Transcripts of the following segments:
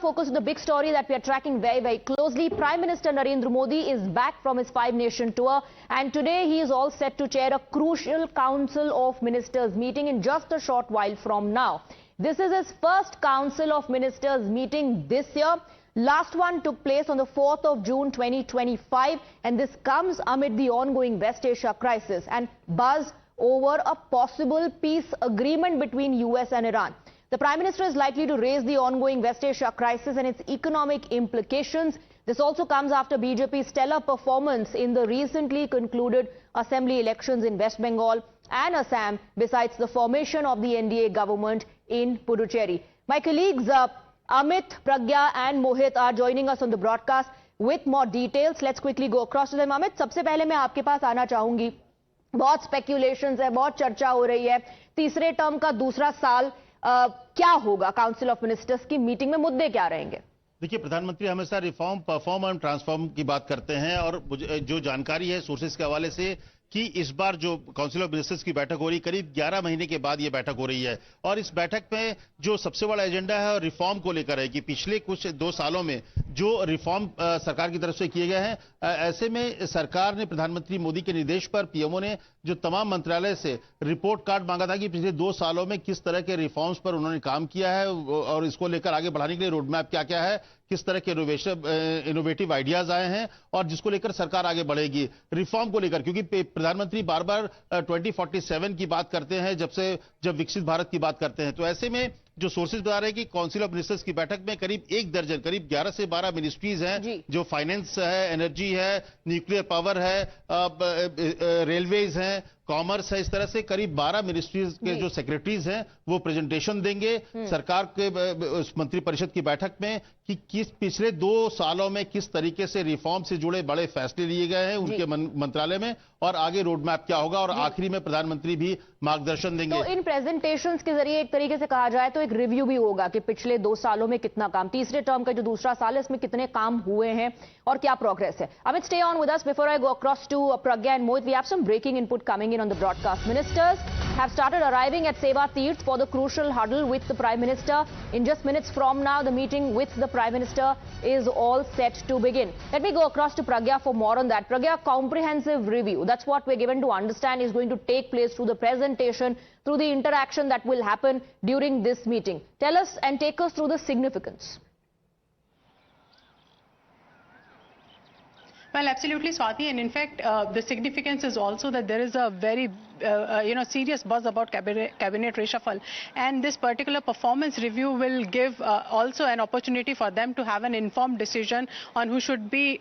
focus on the big story that we are tracking very, very closely. Prime Minister Narendra Modi is back from his 5-nation tour, and today he is all set to chair a crucial Council of Ministers meeting in just a short while from now. This is his first Council of Ministers meeting this year. Last one took place on the 4th of June 2025, and this comes amid the ongoing West Asia crisis and buzz over a possible peace agreement between US and Iran. The Prime Minister is likely to raise the ongoing West Asia crisis and its economic implications. This also comes after BJP's stellar performance in the recently concluded assembly elections in West Bengal and Assam, besides the formation of the NDA government in Puducherry. My colleagues Amit, Pragya and Mohit are joining us on the broadcast with more details. Let's quickly go across to them. Amit, सबसे पहले मैं आपके पास आना चाहूंगी. बहुत speculations है, बहुत चर्चा हो रही है. तीसरे टर्म का दूसरा साल क्या होगा? काउंसिल ऑफ मिनिस्टर्स की मीटिंग में मुद्दे क्या रहेंगे? देखिए, प्रधानमंत्री हमेशा रिफॉर्म, परफॉर्म और ट्रांसफॉर्म की बात करते हैं, और जो जानकारी है सोर्सेज के हवाले से कि इस बार जो काउंसिल ऑफ मिनिस्टर्स की बैठक हो रही है, करीब 11 महीने के बाद ये बैठक हो रही है, और इस बैठक में जो सबसे बड़ा एजेंडा है रिफॉर्म को लेकर है कि पिछले कुछ 2 सालों में जो रिफॉर्म सरकार की तरफ से किए गए हैं, ऐसे में सरकार ने प्रधानमंत्री मोदी के निर्देश पर पीएमओ ने जो तमाम मंत्रालय से रिपोर्ट कार्ड मांगा था कि पिछले 2 सालों में किस तरह के रिफॉर्म्स पर उन्होंने काम किया है और इसको लेकर आगे बढ़ाने के लिए रोड मैप क्या क्या है, किस तरह के इनोवेटिव आइडियाज आए हैं और जिसको लेकर सरकार आगे बढ़ेगी रिफॉर्म को लेकर, क्योंकि प्रधानमंत्री बार बार 2047 की बात करते हैं जब विकसित भारत की बात करते हैं। तो ऐसे में जो सोर्सेज बता रहे हैं कि काउंसिल ऑफ मिनिस्टर्स की बैठक में करीब 1 दर्जन, करीब 11 से 12 मिनिस्ट्रीज हैं, जो फाइनेंस है, एनर्जी है, न्यूक्लियर पावर है, रेलवेज हैं, कॉमर्स है, इस तरह से करीब 12 मिनिस्ट्रीज के जो सेक्रेटरीज हैं वो प्रेजेंटेशन देंगे सरकार के मंत्रिपरिषद की बैठक में कि किस पिछले 2 सालों में किस तरीके से रिफॉर्म से जुड़े बड़े फैसले लिए गए हैं उनके मंत्रालय में और आगे रोड मैप क्या होगा, और आखिरी में प्रधानमंत्री भी मार्गदर्शन देंगे। तो इन प्रेजेंटेशंस के जरिए एक तरीके से कहा जाए तो एक रिव्यू भी होगा कि पिछले 2 सालों में कितना काम, तीसरे टर्म का जो दूसरा साल है इसमें कितने काम हुए हैं और क्या प्रोग्रेस है। Amit, stay on with us before I go across to Pragya and Mohit. We have some breaking input coming in on the broadcast. Ministers have started arriving at Seva Tirth for the crucial huddle with the Prime Minister. In just minutes from now, the meeting with the Prime Minister is all set to begin. Let me go across to Pragya for more on that. Pragya, comprehensive review, that's what we're given to understand is going to take place through the presentation, through the interaction that will happen during this meeting. Tell us and take us through the significance. Well, absolutely, Swati, and in fact, the significance is also that there is a very serious buzz about cabinet reshuffle, and this particular performance review will give also an opportunity for them to have an informed decision on who should be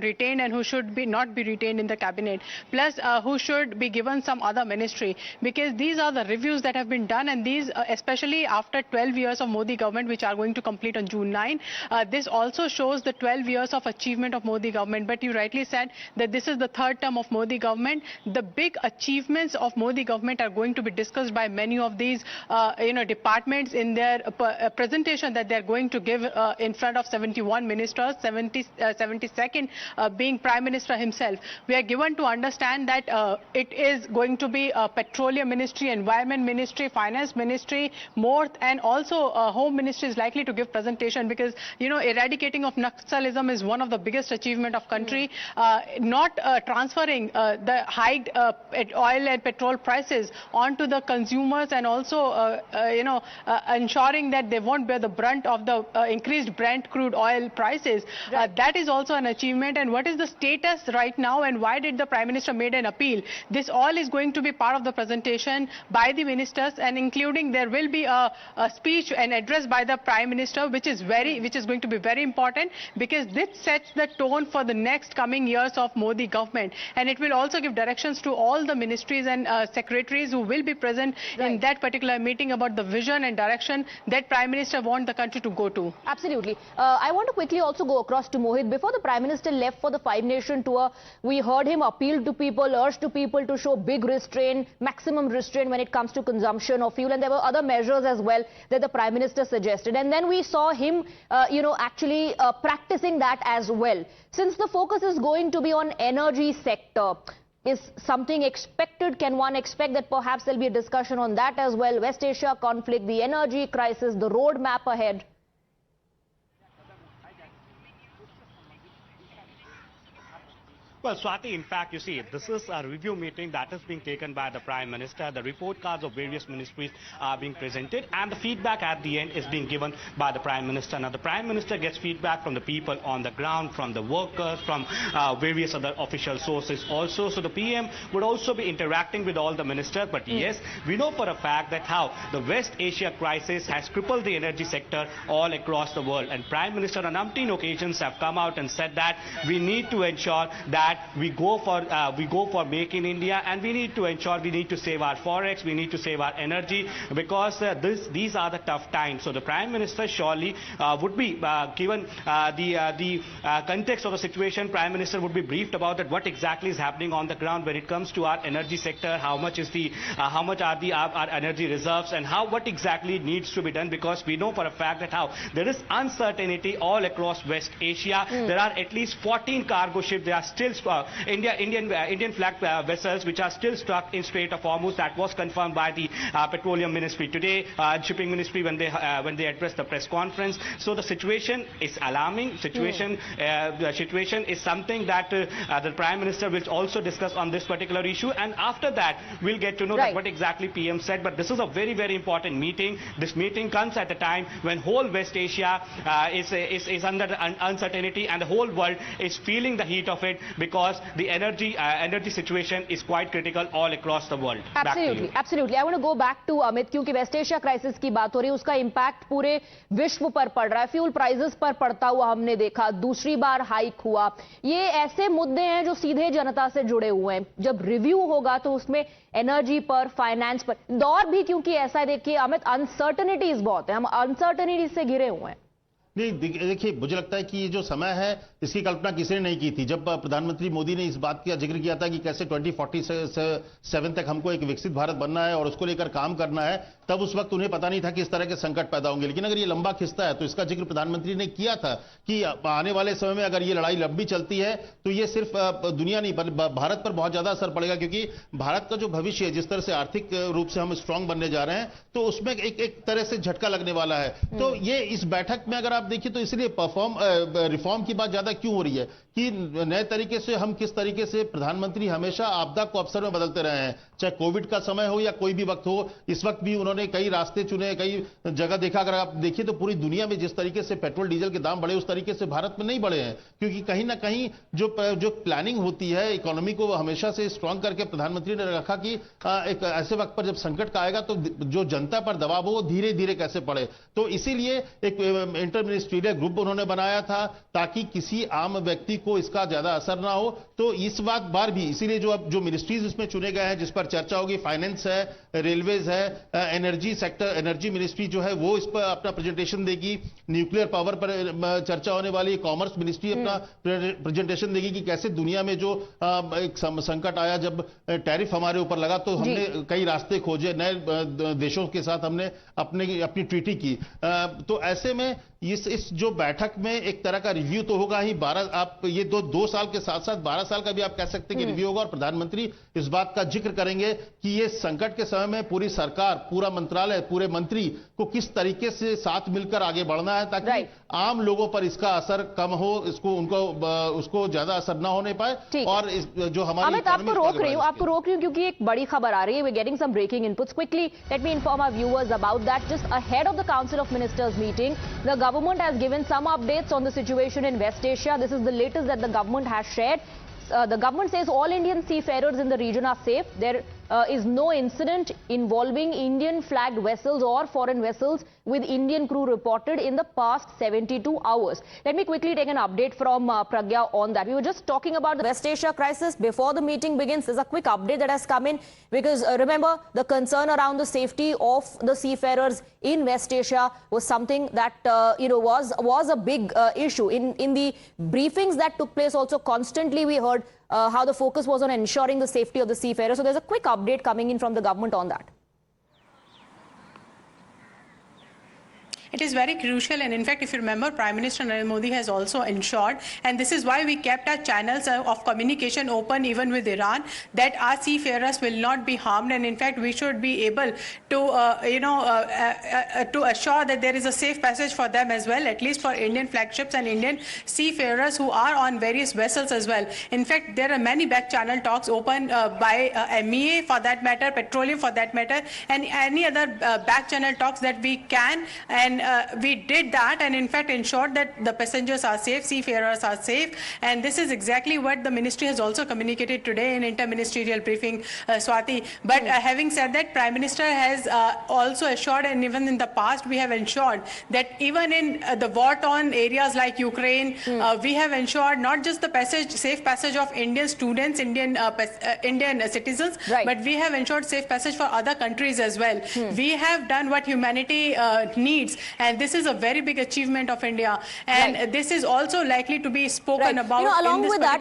retained and who should not be retained in the cabinet, plus who should be given some other ministry, because these are the reviews that have been done, and these especially after 12 years of Modi government, which are going to complete on June 9. This also shows the 12 years of achievement of Modi government, but you rightly said that this is the 3rd term of Modi government. The big achievements of Modi government are going to be discussed by many of these departments in their presentation that they are going to give in front of 71 ministers, 72nd being Prime Minister himself. We are given to understand that it is going to be a petroleum ministry, environment ministry, finance ministry, more, and also home ministry is likely to give presentation, because eradicating of Naxalism is one of the biggest achievement of country. Not transferring the hiked oil and petrol prices onto the consumers, and also ensuring that they won't bear the brunt of the increased Brent crude oil prices. Right. That is also an achievement. And what is the status right now, and why did the Prime Minister made an appeal? This all is going to be part of the presentation by the ministers, and including there will be a speech and address by the Prime Minister, which is going to be very important, because this sets the tone for the next coming years of Modi government, and it will also give directions to all the ministries and secretaries who will be present in that particular meeting about the vision and direction that Prime Minister wants the country to go to. Absolutely. I want to quickly also go across to Mohit. Before the Prime Minister left for the 5-nation tour, we heard him appeal to people, urge to people to show big restraint, maximum restraint when it comes to consumption of fuel, and there were other measures as well that the Prime Minister suggested. And then we saw him, actually practicing that as well. Since the focus is going to be on energy sector, is something expected? Can one expect that perhaps there'll be a discussion on that as well? West Asia conflict, the energy crisis, the roadmap ahead? Well, Swati, in fact, you see, this is a review meeting that is being taken by the Prime Minister. The report cards of various ministries are being presented, and the feedback at the end is being given by the Prime Minister. Now, the Prime Minister gets feedback from the people on the ground, from the workers, from various other official sources also. So the PM would also be interacting with all the ministers. But yes, we know for a fact that how the West Asia crisis has crippled the energy sector all across the world. And Prime Minister on umpteen occasions have come out and said that we need to ensure that we go for Make in India, and we need to ensure we need to save our forex, we need to save our energy, because these are the tough times. So the Prime Minister surely would be given the context of the situation. Prime Minister would be briefed about that what exactly is happening on the ground when it comes to our energy sector, how much are our energy reserves, and what exactly needs to be done, because we know for a fact that how there is uncertainty all across West Asia. There are at least 14 cargo ships. They are still Indian flag vessels which are still stuck in Strait of Hormuz. That was confirmed by the Petroleum Ministry today, Shipping Ministry, when they addressed the press conference. So the situation is alarming. The situation is something that the Prime Minister will also discuss on this particular issue, and after that we'll get to know that what exactly PM said. But this is a very, very important meeting. This meeting comes at a time when whole West Asia is under uncertainty, and the whole world is feeling the heat of it, because the energy situation is quite critical all across the world. Absolutely. I want to go back to Amit, क्योंकि waste Asia crisis की बात हो रही है, उसका impact पूरे विश्व पर पड़ रहा है, फ्यूल प्राइसेस पर पड़ता हुआ हमने देखा, दूसरी बार हाइक हुआ. ये ऐसे मुद्दे हैं जो सीधे जनता से जुड़े हुए हैं. जब रिव्यू होगा तो उसमें एनर्जी पर, फाइनेंस पर, दौर भी क्योंकि ऐसा है. देखिए अमित, अनसर्टनिटीज बहुत है, हम अनसर्टनिटी से घिरे हुए हैं. नहीं, देखिए, मुझे लगता है कि ये जो समय है इसकी कल्पना किसी ने नहीं की थी. जब प्रधानमंत्री मोदी ने इस बात का जिक्र किया था कि कैसे 2047 तक हमको एक विकसित भारत बनना है और उसको लेकर काम करना है, तब उस वक्त उन्हें पता नहीं था कि इस तरह के संकट पैदा होंगे. लेकिन अगर ये लंबा खिस्ता है तो इसका जिक्र प्रधानमंत्री ने किया था कि आने वाले समय में अगर ये लड़ाई लंबी चलती है तो ये सिर्फ दुनिया नहीं, भारत पर बहुत ज्यादा असर पड़ेगा. क्योंकि भारत का जो भविष्य है, जिस तरह से आर्थिक रूप से हम स्ट्रांग बनने जा रहे हैं, तो उसमें एक तरह से झटका लगने वाला है. तो ये इस बैठक में अगर आप देखिए तो इसलिए रिफॉर्म की बात ज्यादा क्यों हो रही है कि नए तरीके से हम किस तरीके से, प्रधानमंत्री हमेशा आपदा को अवसर में बदलते रहे हैं, चाहे कोविड का समय हो या कोई भी वक्त हो. इस वक्त भी उन्होंने कई रास्ते चुने, कई जगह देखा. अगर आप देखिए तो पूरी दुनिया में जिस तरीके से पेट्रोल डीजल के दाम बढ़े, उस तरीके से भारत में नहीं बढ़े हैं. क्योंकि कहीं ना कहीं जो प्लानिंग होती है इकोनॉमी को हमेशा से स्ट्रांग करके प्रधानमंत्री ने रखा कि एक ऐसे वक्त पर जब संकट का आएगा तो जो जनता पर दबाव हो वो धीरे धीरे कैसे पड़े. तो इसीलिए एक इंटर मिनिस्ट्रियल ग्रुप उन्होंने बनाया था ताकि किसी आम व्यक्ति को इसका ज्यादा असर ना हो. तो इस बार भी इसीलिए जो मिनिस्ट्रीज इसमें चुने गए हैं जिस पर चर्चा होगी, फाइनेंस है, रेलवेज है, एनर्जी सेक्टर, एनर्जी मिनिस्ट्री जो है वो इस पर अपना प्रेजेंटेशन देगी, न्यूक्लियर पावर पर चर्चा होने वाली, कॉमर्स मिनिस्ट्री अपना प्रेजेंटेशन देगी कि कैसे दुनिया में जो एक संकट आया, जब टैरिफ हमारे ऊपर लगा तो हमने कई रास्ते खोजे, नए देशों के साथ हमने अपनी ट्रीटी की. तो ऐसे में इस जो बैठक में एक तरह का रिव्यू तो होगा ही. 12 आप ये दो साल के साथ साथ 12 साल का भी आप कह सकते हैं कि रिव्यू होगा, और प्रधानमंत्री इस बात का जिक्र करेंगे कि ये संकट के समय में पूरी सरकार, पूरा मंत्रालय, पूरे मंत्री को किस तरीके से साथ मिलकर आगे बढ़ना है ताकि आम लोगों पर इसका असर कम हो, उसको ज्यादा असर ना होने पाए. और जो हमारी अमित, आपको रोक रही हूं क्योंकि एक बड़ी खबर आ रही है. We getting some breaking inputs. Quickly let me inform our viewers about that. Just ahead of the council of ministers meeting, the government has given some updates on the situation in West Asia. This is the latest that the government has shared. The government says all Indian seafarers in the region are safe. There is no incident involving Indian flagged vessels or foreign vessels with Indian crew reported in the past 72 hours. Let me quickly take an update from Pragya on that. We were just talking about the West Asia crisis before the meeting begins. There's a quick update that has come in because remember, the concern around the safety of the seafarers in West Asia was something that was a big issue. In the briefings that took place also, constantly we heard how the focus was on ensuring the safety of the seafarers. So there's a quick update coming in from the government on that. It is very crucial, and in fact, if you remember, Prime Minister Narendra Modi has also ensured, and this is why we kept our channels of communication open even with Iran, that our seafarers will not be harmed, and in fact, we should be able to, to assure that there is a safe passage for them as well, at least for Indian flagships and Indian seafarers who are on various vessels as well. In fact, there are many back channel talks open by MEA for that matter, petroleum for that matter, and any other back channel talks that we can, and we did that, and in fact ensured that the passengers are safe, seafarers are safe, and this is exactly what the ministry has also communicated today in interministerial briefing, Swati. But having said that, Prime Minister has also assured, and even in the past we have ensured that even in the war-torn areas like Ukraine, we have ensured not just the safe passage of Indian students, Indian citizens, right, but we have ensured safe passage for other countries as well. We have done what humanity needs, and this is a very big achievement of India, and right, this is also likely to be spoken about. Along with that,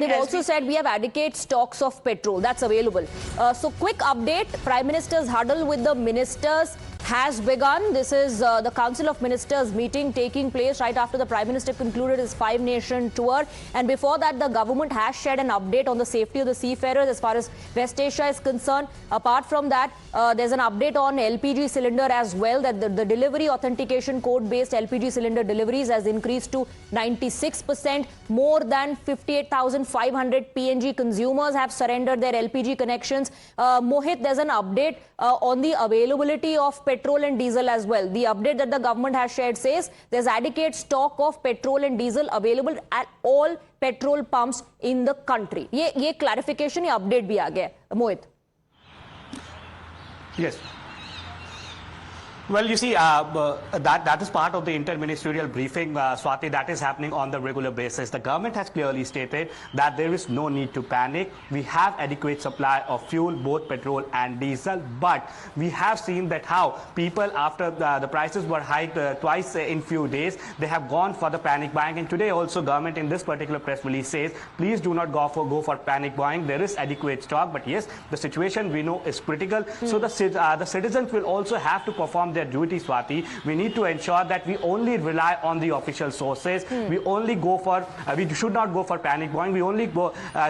they've also said we have adequate stocks of petrol that's available. So quick update, Prime Minister's huddle with the ministers has begun. This is the Council of Ministers meeting taking place right after the Prime Minister concluded his 5-nation tour. And before that, the government has shared an update on the safety of the seafarers as far as West Asia is concerned. Apart from that, there's an update on LPG cylinder as well, that the delivery authentication code-based LPG cylinder deliveries has increased to 96%. More than 58,500 PNG consumers have surrendered their LPG connections. Mohit, there's an update on the availability of petrol and diesel as well. The update that the government has shared says there's adequate stock of petrol and diesel available at all petrol pumps in the country. ये clarification, ये update भी आ गया, Mohit. Yes. Well, you see, that is part of the interministerial briefing, Swati, that is happening on the regular basis. The government has clearly stated that there is no need to panic. We have adequate supply of fuel, both petrol and diesel, but we have seen that how people, after the prices were hiked twice in few days, they have gone for the panic buying. And today also government in this particular press release says, please do not go for panic buying. There is adequate stock, but yes, the situation we know is critical. So the citizens will also have to perform their duty, Swati. We need to ensure that we only rely on the official sources. We only go for, we should not go for panic buying. We only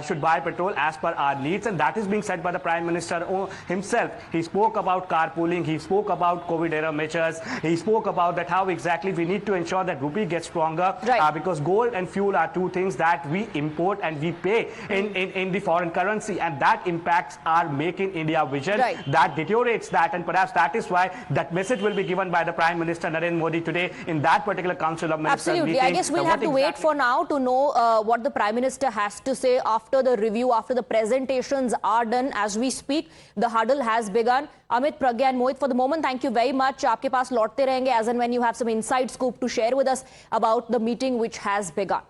should buy petrol as per our needs, and that is being said by the Prime Minister himself. He spoke about carpooling. He spoke about COVID-era measures. He spoke about that how exactly we need to ensure that rupee gets stronger, right, because gold and fuel are two things that we import and we pay in the foreign currency, and that impacts our Make in India vision. Right. That deteriorates that, and perhaps that is why that message will be given by the Prime Minister Narendra Modi today in that particular Council of Ministers Absolutely. meeting. I guess we'll have to wait for now to know what the Prime Minister has to say after the review, after the presentations are done. As we speak, the huddle has begun. Amit, Pragya and Mohit, for the moment, thank you very much. Aapke paas लौटते रहेंगे as and when you have some inside scoop to share with us about the meeting which has begun.